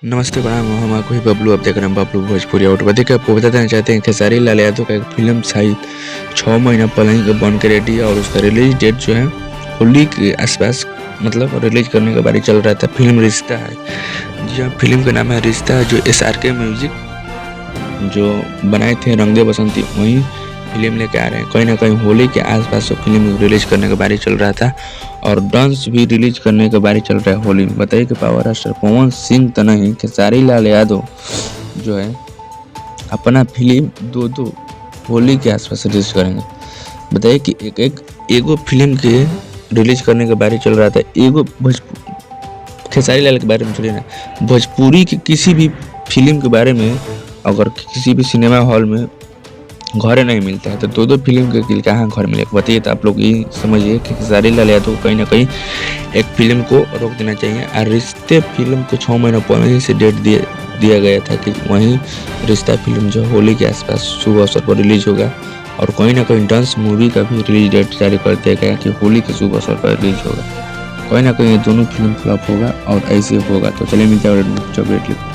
नमस्ते प्रणाम, हम आपको ही बबलू। आप देख रहे हैं बबलू भोजपुरी आउट। देखिए, आपको बता देना चाहते हैं खेसारी लाल यादव का एक फिल्म शायद 6 महीना पहले ही बन के रेडी है और उसका रिलीज डेट जो है होली के आसपास मतलब रिलीज करने का बारी चल रहा था। फिल्म रिश्ता है, जी हाँ, फिल्म का नाम है रिश्ता है, जो SRK म्यूजिक जो बनाए थे रंग दे बसंती वहीं फिल्म लेके आ रहे हैं। कहीं ना कहीं होली के आसपास तो फिल्म रिलीज करने का बारी चल रहा था और डांस भी रिलीज करने का बारी चल रहा है होली में। बताइए कि पावर स्टार पवन सिंह तो नहीं, खेसारी लाल यादव जो है अपना फिल्म दो होली के आसपास रिलीज करेंगे। बताइए कि एगो फिल्म के रिलीज करने का बारी चल रहा था, एगो खेसारी लाल के बारे में छोड़िए ना, भोजपुरी की किसी भी फिल्म के बारे में अगर किसी भी सिनेमा हॉल में घर नहीं मिलता है तो दो फिल्म के किल कहाँ घर मिलेगा। बताइए। तो आप लोग ये समझिए कि खेसारी लाल यादव कहीं ना कहीं एक फिल्म को रोक देना चाहिए। और रिश्ते फिल्म को 6 महीना पहले से डेट दिया गया था कि वहीं रिश्ता फिल्म जो होली के आसपास शुभ अवसर पर रिलीज होगा और कहीं ना कहीं डांस मूवी का भी रिलीज डेट जारी कर दिया गया कि होली के शुभ अवसर पर रिलीज होगा। कहीं ना कहीं ये दोनों फिल्म फ्लॉप होगा और ऐसे होगा। तो चलिए मिलते हैं अपडेट।